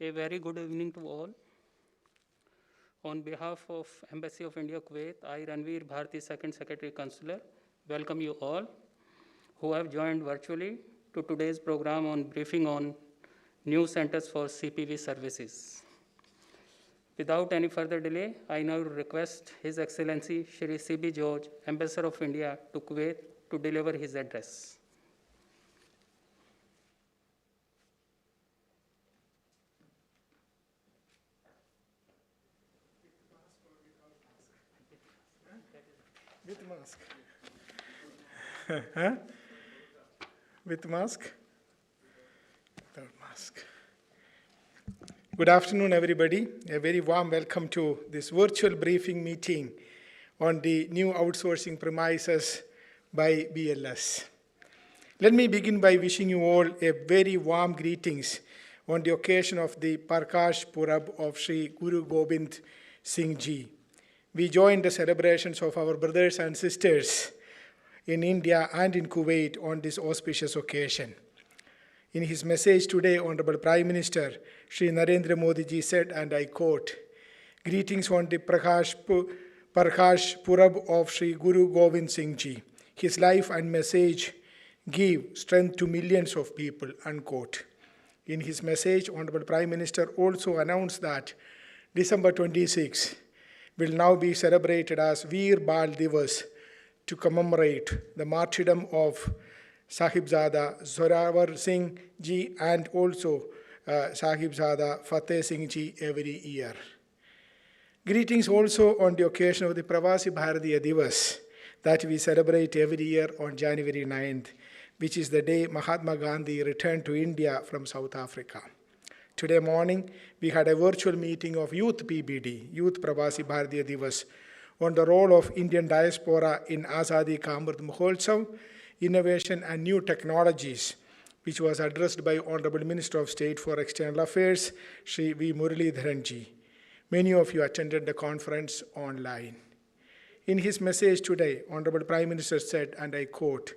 A very good evening to all. On behalf of Embassy of India, Kuwait, I, Ranveer Bharti, Second Secretary Consular, welcome you all who have joined virtually to today's program on briefing on new centers for CPV services. Without any further delay, I now request His Excellency Shri C.B. George, Ambassador of India to Kuwait, to deliver his address. With mask. Huh? With mask? Without mask. Good afternoon, everybody. A very warm welcome to this virtual briefing meeting on the new outsourcing premises by BLS. Let me begin by wishing you all a very warm greetings on the occasion of the Prakash Purab of Sri Guru Gobind Singh Ji. We join the celebrations of our brothers and sisters in India and in Kuwait on this auspicious occasion. In his message today, Honorable Prime Minister Shri Narendra Modi ji said, and I quote, "Greetings on the Prakash Purab of Sri Guru Gobind Singh Ji. His life and message give strength to millions of people," unquote. In his message, Honorable Prime Minister also announced that December 26 will now be celebrated as Veer Bal Divas to commemorate the martyrdom of Sahibzada Zorawar Singh Ji and also Sahibzada Fateh Singh Ji every year. Greetings also on the occasion of the Pravasi Bharatiya Divas that we celebrate every year on January 9th, which is the day Mahatma Gandhi returned to India from South Africa. Today morning, we had a virtual meeting of Youth PBD, Youth Pravasi Bharatiya Divas, on the role of Indian diaspora in Azadi Ka Amrit Mahotsav, innovation and new technologies, which was addressed by Honorable Minister of State for External Affairs, Shri V. Muralidharan Ji. Many of you attended the conference online. In his message today, Honorable Prime Minister said, and I quote,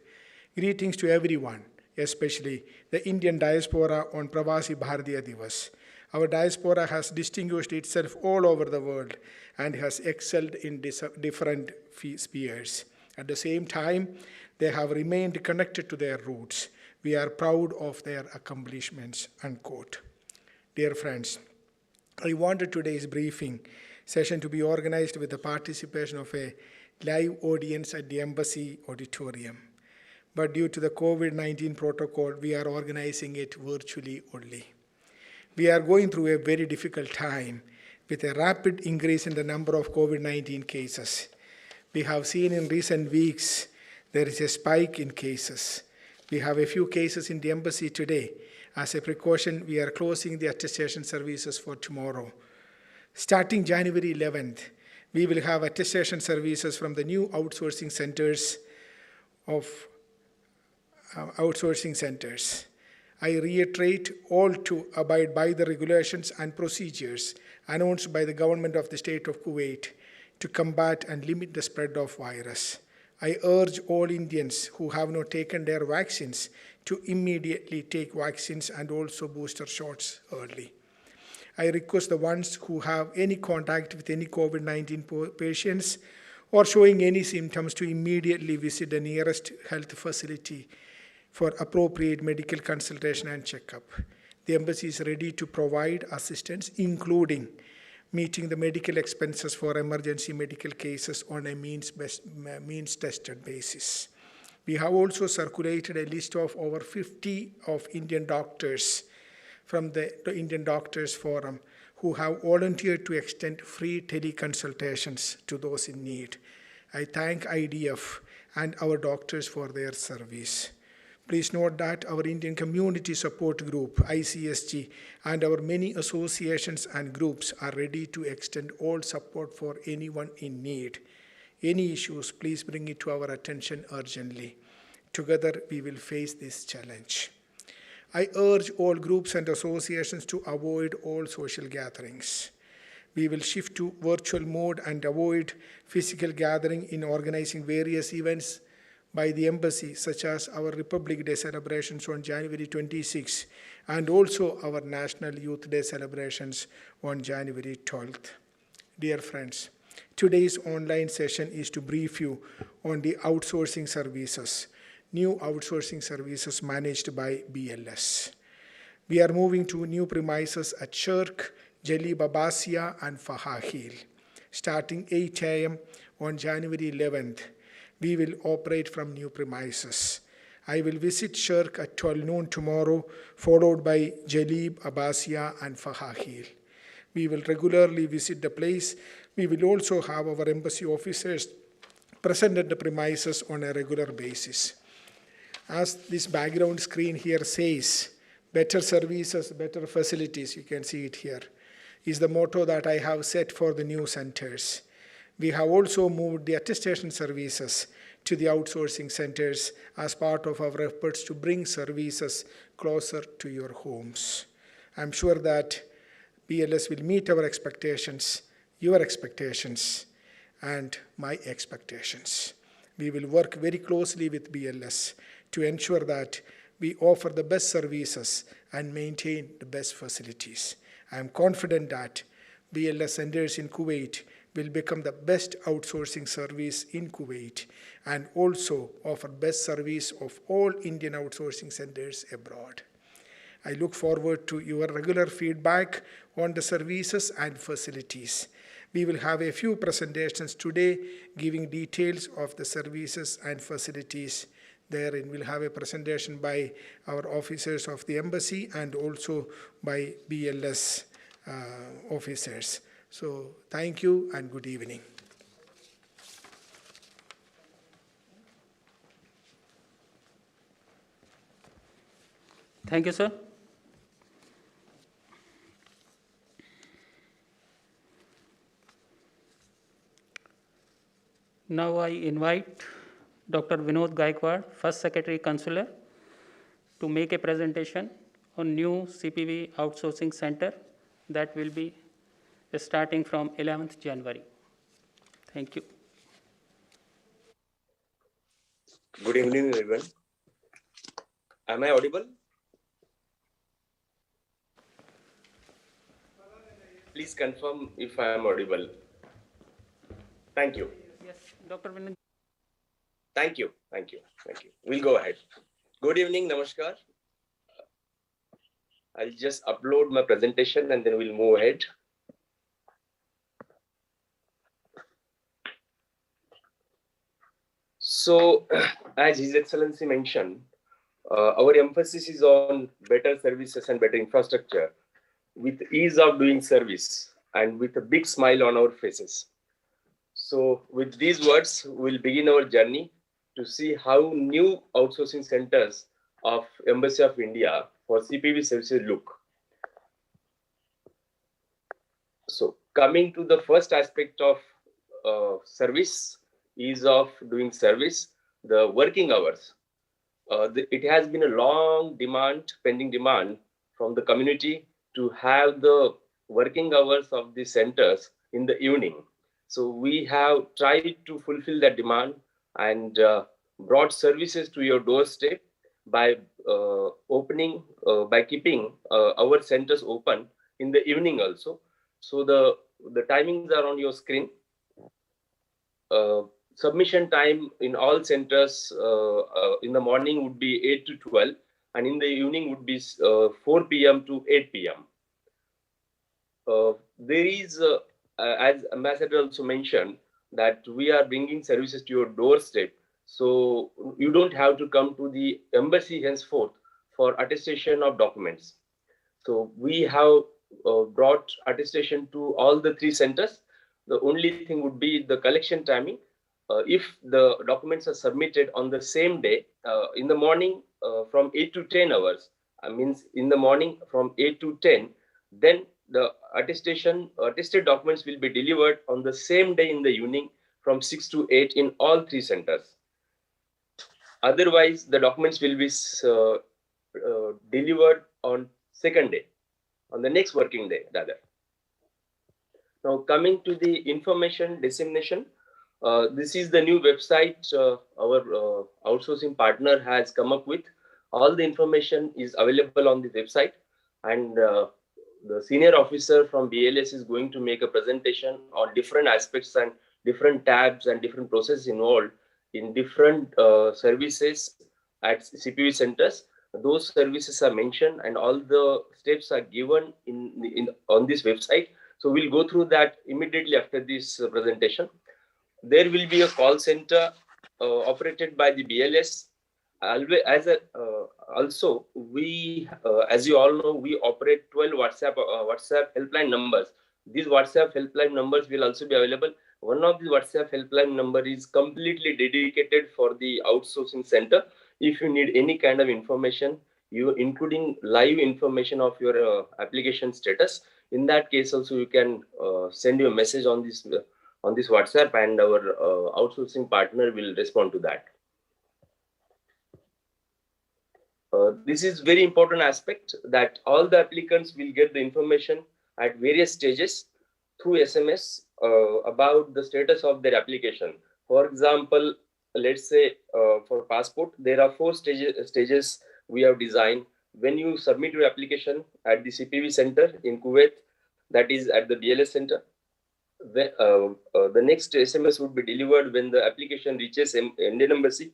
"Greetings to everyone, especially the Indian diaspora on Pravasi Bharatiya Divas. Our diaspora has distinguished itself all over the world and has excelled in different spheres. At the same time, they have remained connected to their roots. We are proud of their accomplishments," unquote. Dear friends, I wanted today's briefing session to be organized with the participation of a live audience at the Embassy Auditorium. But due to the COVID-19 protocol, we are organizing it virtually only. We are going through a very difficult time with a rapid increase in the number of COVID-19 cases. We have seen in recent weeks there is a spike in cases. We have a few cases in the embassy today. As a precaution, we are closing the attestation services for tomorrow. Starting January 11th, we will have attestation services from the new outsourcing centers. I reiterate all to abide by the regulations and procedures announced by the government of the state of Kuwait to combat and limit the spread of virus. I urge all Indians who have not taken their vaccines to immediately take vaccines and also booster shots early. I request the ones who have any contact with any COVID-19 patients or showing any symptoms to immediately visit the nearest health facility for appropriate medical consultation and checkup. The embassy is ready to provide assistance, including meeting the medical expenses for emergency medical cases on a means-tested basis. We have also circulated a list of over 50 of Indian doctors from the Indian Doctors Forum who have volunteered to extend free teleconsultations to those in need. I thank IDF and our doctors for their service. Please note that our Indian Community Support Group, ICSG, and our many associations and groups are ready to extend all support for anyone in need. Any issues, please bring it to our attention urgently. Together, we will face this challenge. I urge all groups and associations to avoid all social gatherings. We will shift to virtual mode and avoid physical gathering in organizing various events by the embassy, such as our Republic Day celebrations on January 26 and also our National Youth Day celebrations on January 12th. Dear friends, today's online session is to brief you on the outsourcing services, new outsourcing services managed by BLS. We are moving to new premises at Shirk, Jali Babasia, and Fahahil. Starting 8 a.m. on January 11th, we will operate from new premises. I will visit Shirk at 12 noon tomorrow, followed by Jalib, Abbasia, and Fahahil. We will regularly visit the place. We will also have our embassy officers present at the premises on a regular basis. As this background screen here says, better services, better facilities, you can see it here, is the motto that I have set for the new centers. We have also moved the attestation services to the outsourcing centers as part of our efforts to bring services closer to your homes. I'm sure that BLS will meet our expectations, your expectations, and my expectations. We will work very closely with BLS to ensure that we offer the best services and maintain the best facilities. I am confident that BLS centers in Kuwait will become the best outsourcing service in Kuwait and also offer best service of all Indian outsourcing centers abroad. I look forward to your regular feedback on the services and facilities. We will have a few presentations today giving details of the services and facilities. Therein we'll have a presentation by our officers of the embassy and also by BLS officers. So thank you and good evening. Thank you, sir. Now I invite Dr. Vinod Gaikwad, First Secretary Consular, to make a presentation on new CPV outsourcing center that will be starting from 11th January. Thank you. Good evening, everyone. Am I audible? Please confirm if I am audible. Thank you. Yes, Dr. Vinod. Thank you. We'll go ahead. Good evening, Namaskar. I'll just upload my presentation and then we'll move ahead. So, as His Excellency mentioned, our emphasis is on better services and better infrastructure with ease of doing service and with a big smile on our faces. So with these words, we'll begin our journey to see how new outsourcing centers of Embassy of India for CPV services look. So coming to the first aspect of service, ease of doing service, the working hours. It has been a long demand, pending demand from the community to have the working hours of the centers in the evening. So we have tried to fulfill that demand and brought services to your doorstep by keeping our centers open in the evening also. So the timings are on your screen. Submission time in all centers in the morning would be 8 to 12 and in the evening would be 4 p.m. to 8 p.m. There is, as Ambassador also mentioned, that we are bringing services to your doorstep. So you don't have to come to the embassy henceforth for attestation of documents. So we have brought attestation to all the 3 centers. The only thing would be the collection timing. If the documents are submitted on the same day, in the morning from 8 to 10 hours, means in the morning from 8 to 10, then the attested documents will be delivered on the same day in the evening from 6 to 8 in all 3 centers. Otherwise, the documents will be delivered on second day, on the next working day rather. Now coming to the information dissemination, This is the new website our outsourcing partner has come up with. All the information is available on the website, and the senior officer from BLS is going to make a presentation on different aspects and different tabs and different processes involved in different services at CPV centers. Those services are mentioned and all the steps are given on this website. So we'll go through that immediately after this presentation. There will be a call center operated by the BLS. Also, as you all know, we operate 12 WhatsApp helpline numbers. These WhatsApp helpline numbers will also be available. One of the WhatsApp helpline number is completely dedicated for the outsourcing center. If you need any kind of information, including live information of your application status, in that case also you can send you a message on this WhatsApp, and our outsourcing partner will respond to that. This is very important aspect, that all the applicants will get the information at various stages through SMS about the status of their application. For example, let's say for passport, there are 4 stages we have designed. When you submit your application at the CPV center in Kuwait, that is at the BLS center, the next SMS would be delivered when the application reaches Indian Embassy.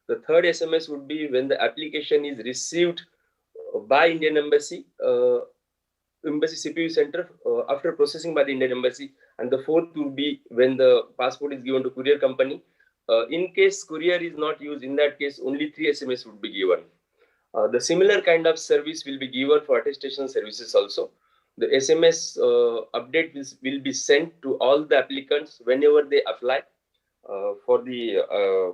The third SMS would be when the application is received by Indian Embassy CPU center after processing by the Indian Embassy. And the fourth would be when the passport is given to courier company. In case courier is not used, in that case only 3 SMS would be given. The similar kind of service will be given for attestation services also. The SMS update will be sent to all the applicants whenever they apply for the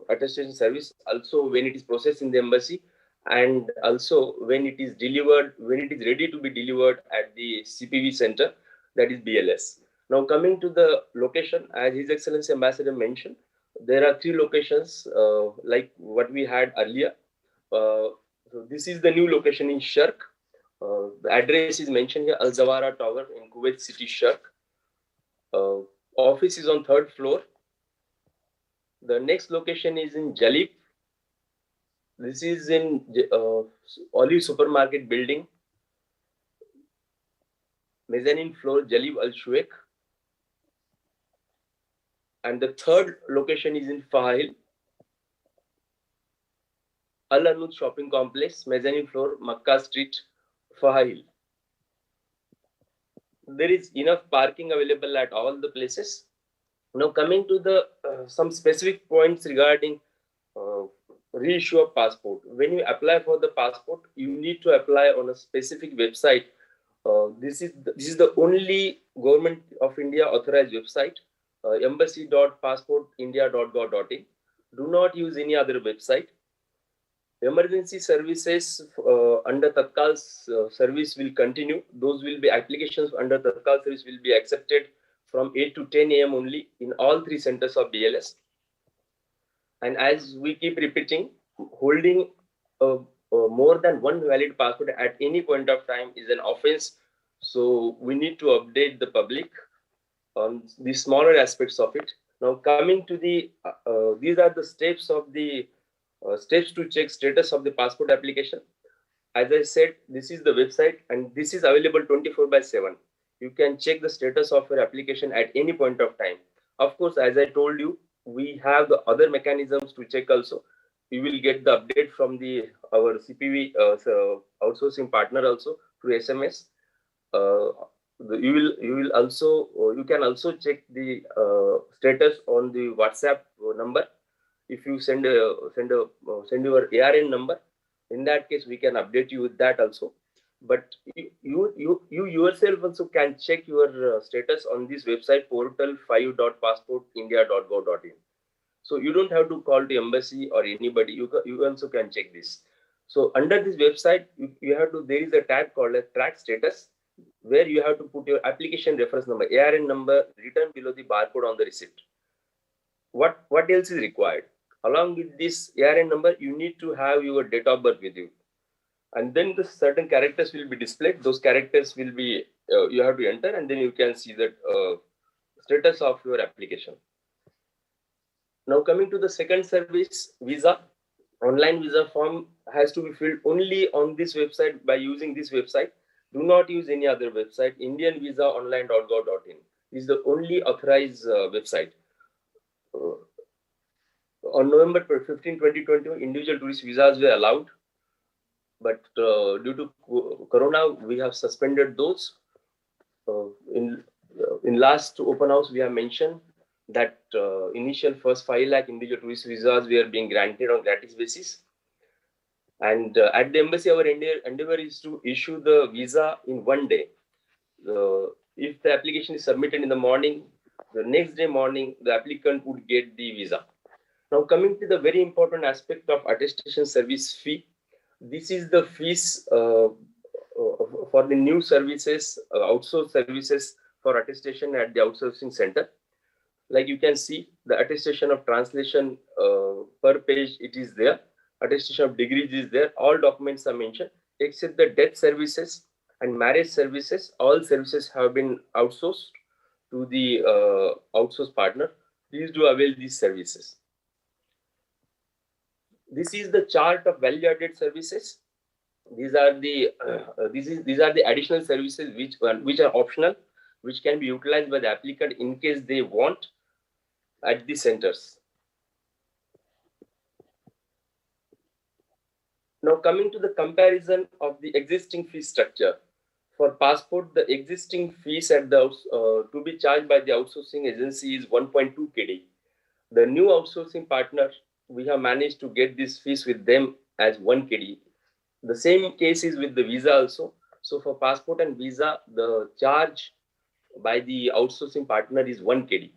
attestation service, also when it is processed in the embassy, and also when it is delivered, when it is ready to be delivered at the CPV center, that is BLS. Now coming to the location, as His Excellency Ambassador mentioned, there are 3 locations like what we had earlier. So this is the new location in Sharq. The address is mentioned here, Al Zawara Tower in Kuwait City, Sharq. Office is on 3rd floor. The next location is in Jalib. This is in Olive Supermarket building. Mezzanine floor, Jalib Al Shuek. And the 3rd location is in Fahil. Al Anud Shopping Complex, mezzanine floor, Makkah Street, Fahil. There is enough parking available at all the places. Now coming to the some specific points regarding reissue of passport. When you apply for the passport, you need to apply on a specific website. This is the only Government of India authorized website, embassy.passportindia.gov.in. Do not use any other website. Emergency services under Tatkal service will continue. Those will be applications under Tatkal service will be accepted from 8 to 10 a.m. only in all 3 centers of BLS. And as we keep repeating, holding more than one valid passport at any point of time is an offense. So we need to update the public on the smaller aspects of it. Now coming to the, these are the steps of the steps to check status of the passport application. As I said, this is the website and this is available 24/7. You can check the status of your application at any point of time. Of course, as I told you, we have the other mechanisms to check also. You will get the update from our CPV outsourcing partner also through SMS. You can also check the status on the WhatsApp number. If you send your ARN number, in that case we can update you with that also. But you yourself also can check your status on this website, portal5.passportindia.gov.in. So you don't have to call the embassy or anybody. You also can check this. So under this website, there is a tab called a track status, where you have to put your application reference number, ARN number, written below the barcode on the receipt. What else is required? Along with this ARN number, you need to have your date of birth with you. And then the certain characters will be displayed. Those characters will be, you have to enter, and then you can see the status of your application. Now coming to the second service, visa. Online visa form has to be filled only on this website by using this website. Do not use any other website. indianvisaonline.gov.in is the only authorized website. On November 15, 2020, individual tourist visas were allowed, but due to Corona, we have suspended those. In last open house, we have mentioned that initial first 5 lakh individual tourist visas were being granted on gratis basis. And at the embassy, our endeavor is to issue the visa in one day. If the application is submitted in the morning, the next day morning, the applicant would get the visa. Now, coming to the very important aspect of attestation service fee, this is the fees for the new services, outsourced services for attestation at the outsourcing center. Like you can see, the attestation of translation per page, it is there. Attestation of degrees is there. All documents are mentioned, except the death services and marriage services. All services have been outsourced to the outsourced partner. Please do avail these services. This is the chart of value-added services. These are the these are the additional services which are optional, which can be utilized by the applicant in case they want at the centers. Now coming to the comparison of the existing fee structure. For passport, the existing fees at the to be charged by the outsourcing agency is 1.2 KD. The new outsourcing partner, we have managed to get these fees with them as 1 KD. The same case is with the visa also. So for passport and visa, the charge by the outsourcing partner is 1 KD.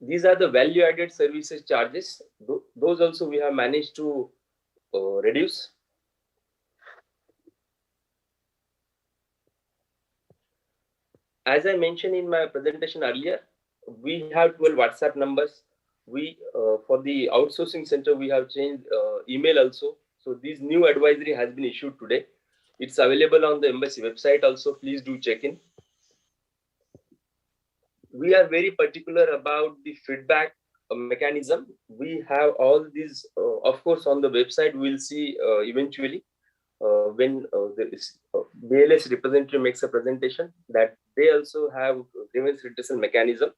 These are the value-added services charges. Those also we have managed to reduce. As I mentioned in my presentation earlier, we have 12 WhatsApp numbers. We for the outsourcing center, we have changed email also. So this new advisory has been issued today. It's available on the embassy website also. Please do check in. We are very particular about the feedback mechanism. We have all these, of course, on the website. We'll see eventually when the BLS representative makes a presentation that they also have grievance redressal mechanism.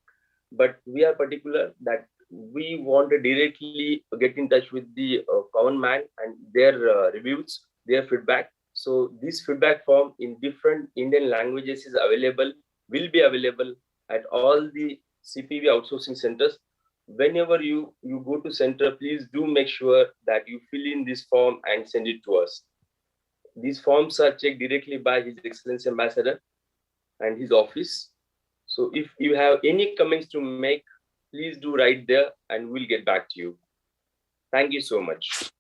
But we are particular that we want to directly get in touch with the common man and their reviews, their feedback. So this feedback form in different Indian languages is available, will be available at all the CPV outsourcing centers. Whenever you go to center, please do make sure that you fill in this form and send it to us. These forms are checked directly by His Excellency Ambassador and his office. So if you have any comments to make, please do write there and we'll get back to you. Thank you so much.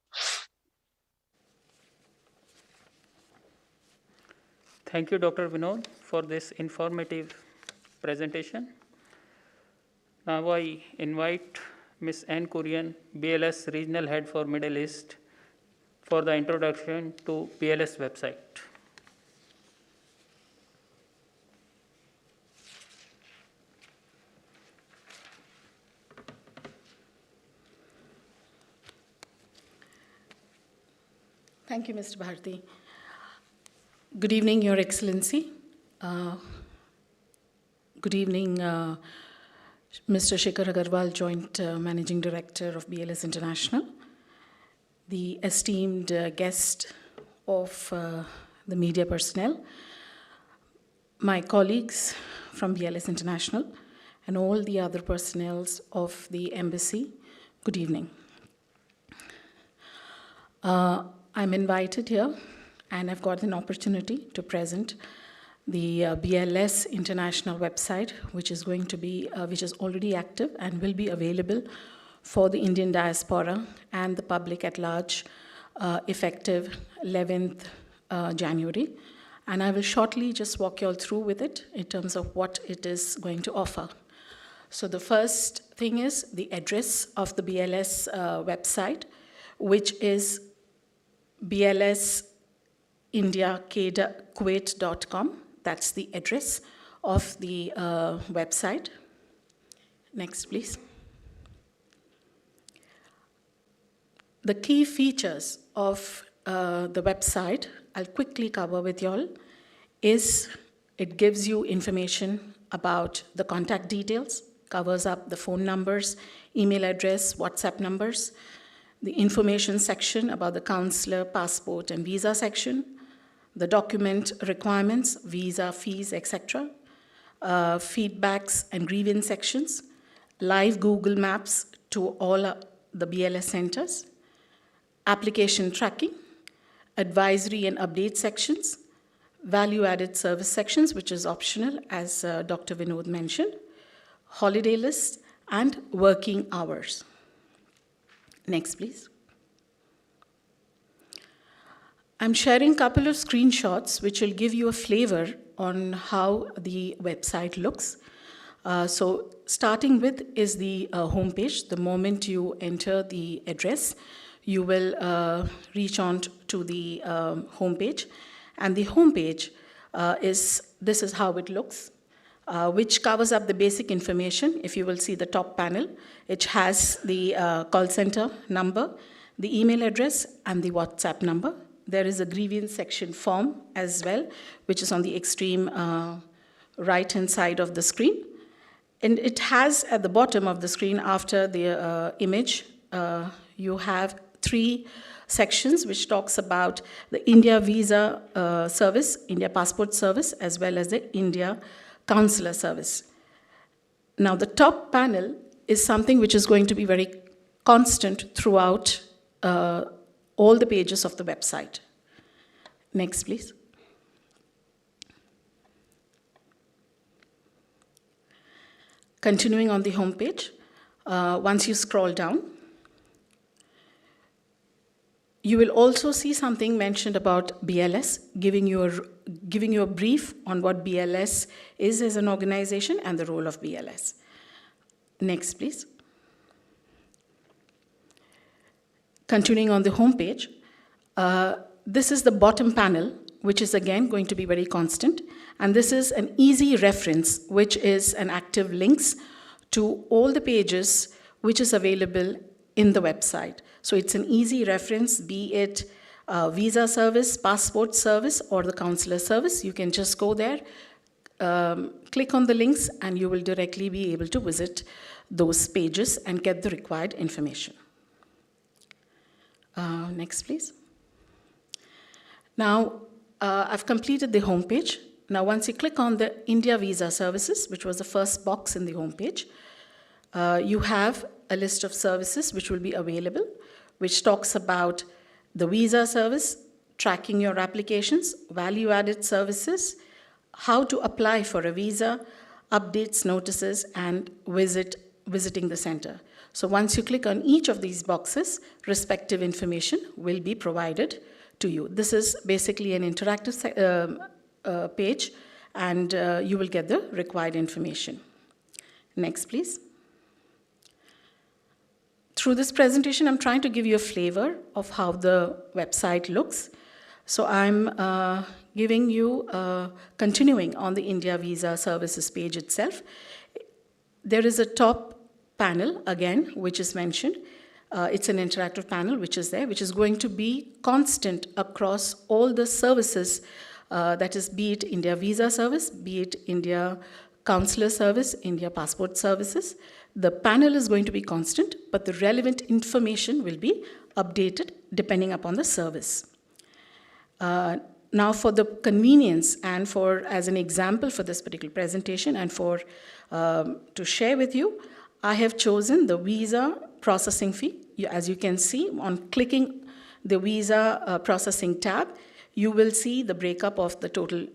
Thank you, Dr. Vinod, for this informative presentation. Now I invite Ms. Ann Kurian, BLS Regional Head for Middle East, for the introduction to BLS website. Thank you, Mr. Bharti. Good evening, Your Excellency. Good evening, Mr. Shekhar Agarwal, Joint Managing Director of BLS International, the esteemed guest of the media personnel, my colleagues from BLS International, and all the other personnels of the embassy. Good evening. I'm invited here, and I've got an opportunity to present the BLS International website, which is going to be, which is already active and will be available for the Indian diaspora and the public at large, effective 11th January. And I will shortly just walk you all through with it in terms of what it is going to offer. So the first thing is the address of the BLS website, which is blsindiakuwait.com. That's the address of the website. Next, please. The key features of the website, I'll quickly cover with you all, is it gives you information about the contact details, covers up the phone numbers, email address, WhatsApp numbers, the information section about the counselor, passport, and visa section, the document requirements, visa fees, etc., feedbacks and grievance sections, live Google Maps to all the BLS centers, application tracking, advisory and update sections, value-added service sections, which is optional, as Dr. Vinod mentioned, holiday lists, and working hours. Next, please. I'm sharing a couple of screenshots which will give you a flavor on how the website looks. So starting with is the homepage. The moment you enter the address, you will reach on to the homepage. And the homepage this is how it looks, which covers up the basic information. If you will see the top panel, it has the call center number, the email address, and the WhatsApp number. There is a grievance section form as well, which is on the extreme right-hand side of the screen. And it has at the bottom of the screen, after the image, you have 3 sections which talks about the India visa service, India passport service, as well as the India consular service. Now, the top panel is something which is going to be very constant throughout all the pages of the website. Next, please. Continuing on the home page, once you scroll down, you will also see something mentioned about BLS, giving you a brief on what BLS is as an organization and the role of BLS. Next, please. Continuing on the home page, this is the bottom panel, which is again going to be very constant. And this is an easy reference, which is an active links to all the pages which is available in the website. So it's an easy reference, be it visa service, passport service, or the consular service. You can just go there, click on the links, and you will directly be able to visit those pages and get the required information. Next, please. Now, I've completed the home page. Now, once you click on the India Visa Services, which was the first box in the home page, you have a list of services which will be available, which talks about the visa service, tracking your applications, value-added services, how to apply for a visa, updates, notices, and visiting the center. So once you click on each of these boxes, respective information will be provided to you. This is basically an interactive page, and you will get the required information. Next, please. Through this presentation, I'm trying to give you a flavor of how the website looks. So I'm giving you, continuing on the India Visa Services page itself. There is a top panel, again, which is mentioned. It's an interactive panel which is there, which is going to be constant across all the services, that is, be it India Visa Service, be it India Consular Service, India Passport Services. The panel is going to be constant, but the relevant information will be updated depending upon the service. Now, for the convenience and for as an example for this particular presentation and for to share with you, I have chosen the visa processing fee. As you can see, on clicking the visa processing tab, you will see the breakup of the total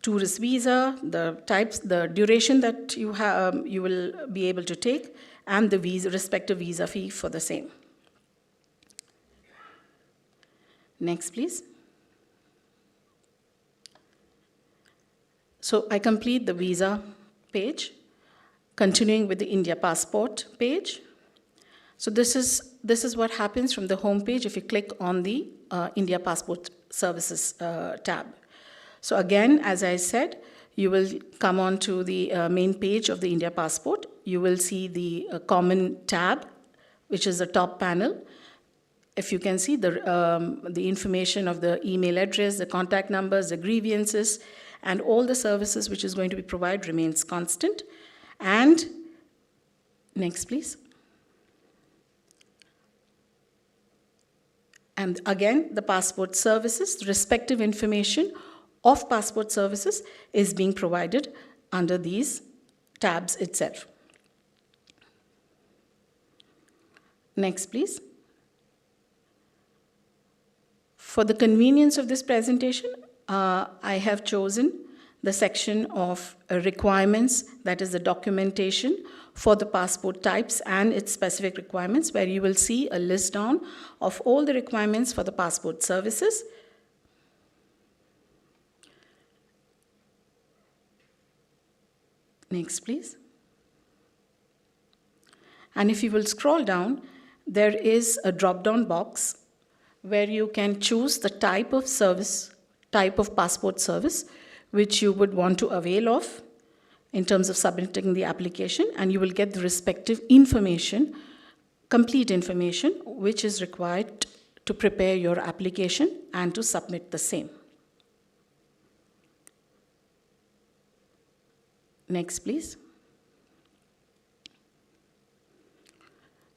tourist visa, the types, the duration that you have, you will be able to take, and the respective visa fee for the same. Next, please. So I complete the visa page, continuing with the India passport page. So this is what happens from the home page if you click on the India Passport Services tab. So again, as I said, you will come on to the main page of the India passport. You will see the common tab, which is the top panel. If you can see the information of the email address, the contact numbers, the grievances, and all the services which is going to be provided remains constant. And next, please. And again, the passport services, the respective information of passport services is being provided under these tabs itself. Next, please. For the convenience of this presentation, I have chosen the section of requirements, that is the documentation for the passport types and its specific requirements, where you will see a list down of all the requirements for the passport services. Next, please. And if you will scroll down, there is a drop-down box where you can choose the type of service, type of passport service, which you would want to avail of in terms of submitting the application, and you will get the respective information, complete information, which is required to prepare your application and to submit the same. Next, please.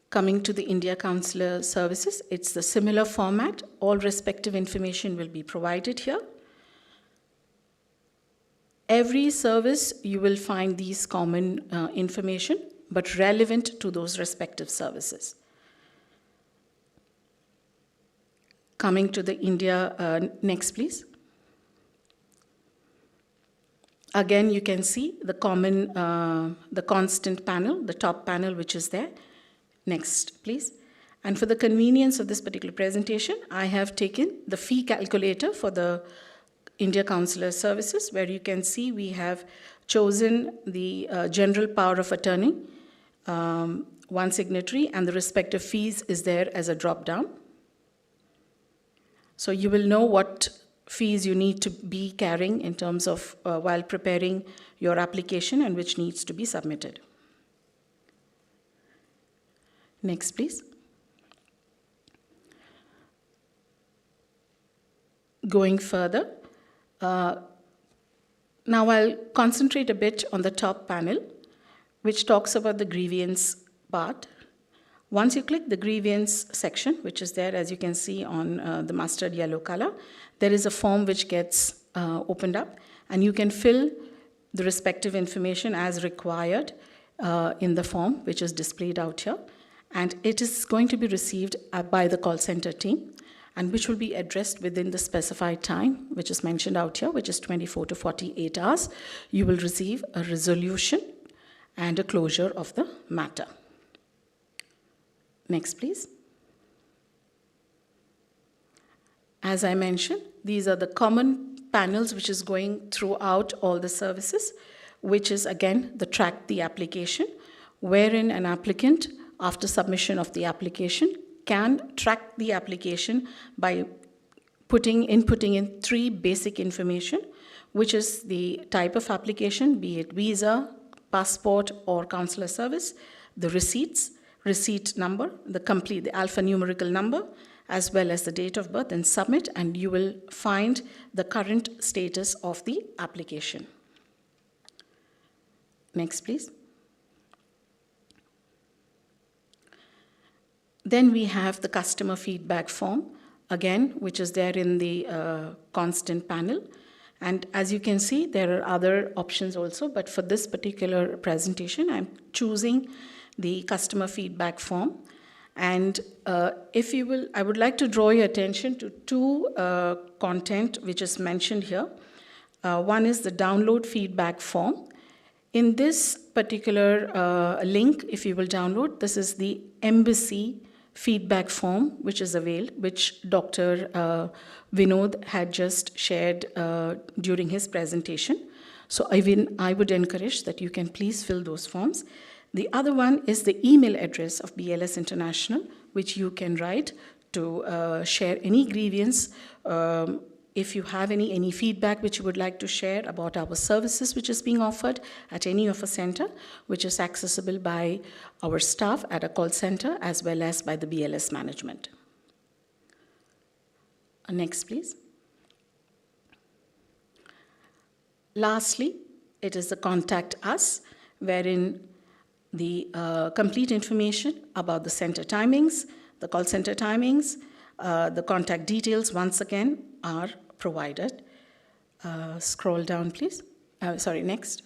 Coming to the India Consular Services, it's the similar format. All respective information will be provided here. Every service, you will find these common information, but relevant to those respective services. Coming to the India, next please. Again, you can see the common, the constant panel, the top panel which is there. Next, please. And for the convenience of this particular presentation, I have taken the fee calculator for the India Consular Services, where you can see we have chosen the general power of attorney, one signatory, and the respective fees is there as a drop-down. So you will know what fees you need to be carrying in terms of while preparing your application and which needs to be submitted. Next, please. Going further, now I'll concentrate a bit on the top panel, which talks about the grievance part. Once you click the grievance section, which is there, as you can see on the mustard yellow color, there is a form which gets opened up, and you can fill the respective information as required in the form, which is displayed out here. And it is going to be received by the call center team, and which will be addressed within the specified time, which is mentioned out here, which is 24 to 48 hours. You will receive a resolution and a closure of the matter. Next, please. As I mentioned, these are the common panels which is going throughout all the services, which is again the track the application, wherein an applicant, after submission of the application, can track the application by inputting in 3 basic information, which is the type of application, be it visa, passport, or consular service, the receipts, receipt number, the alphanumerical number, as well as the date of birth, and submit, and you will find the current status of the application. Next, please. Then we have the customer feedback form, again, which is there in the constant panel. And as you can see, there are other options also, but for this particular presentation, I'm choosing the customer feedback form. And if you will, I would like to draw your attention to 2 content which is mentioned here. One is the download feedback form. In this particular link, if you will download, this is the embassy feedback form which is available, which Dr. Vinod had just shared during his presentation. So I would encourage that you can please fill those forms. The other one is the email address of BLS International, which you can write to share any grievance If you have any feedback which you would like to share about our services which is being offered at any of our center, which is accessible by our staff at a call center as well as by the BLS management. Next, please. Lastly, it is the Contact Us, wherein the complete information about the center timings, the call center timings, the contact details once again are provided. Scroll down, please. Next.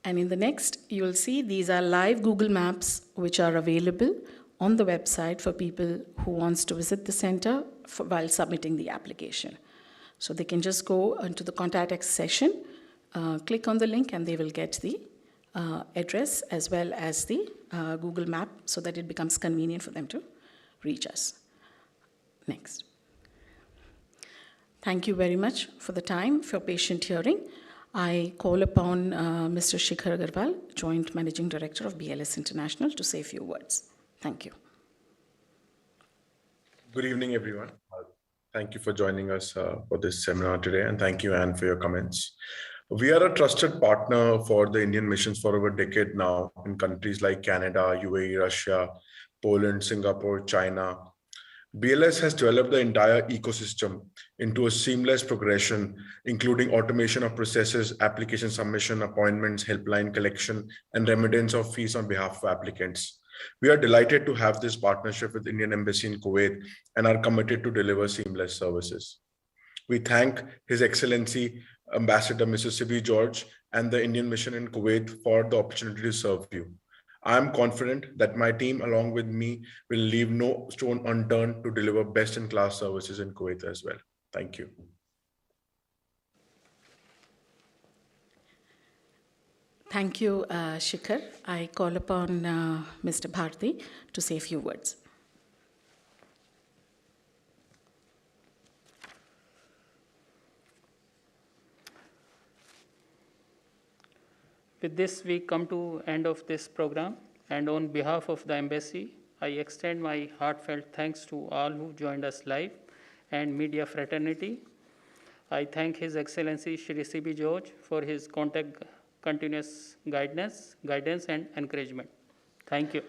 And in the next, you will see these are live Google Maps which are available on the website for people who wants to visit the center while submitting the application. So they can just go into the Contact Us session, click on the link, and they will get the address as well as the Google Map so that it becomes convenient for them to reach us. Next. Thank you very much for the time, for patient hearing. I call upon Mr. Shikhar Agarwal, Joint Managing Director of BLS International, to say a few words. Thank you. Good evening, everyone. Thank you for joining us for this seminar today, and thank you, Anne, for your comments. We are a trusted partner for the Indian missions for over a decade now in countries like Canada, UAE, Russia, Poland, Singapore, China. BLS has developed the entire ecosystem into a seamless progression, including automation of processes, application submission, appointments, helpline collection, and remittance of fees on behalf of applicants. We are delighted to have this partnership with Indian Embassy in Kuwait and are committed to deliver seamless services. We thank His Excellency Ambassador Mrs. Sibi George and the Indian Mission in Kuwait for the opportunity to serve you. I am confident that my team, along with me, will leave no stone unturned to deliver best-in-class services in Kuwait as well. Thank you. Thank you, Shikhar. I call upon Mr. Bharti to say a few words. With this, we come to end of this program, and on behalf of the embassy, I extend my heartfelt thanks to all who joined us live and media fraternity. I thank His Excellency Shri C.B. George for his continuous guidance and encouragement. Thank you.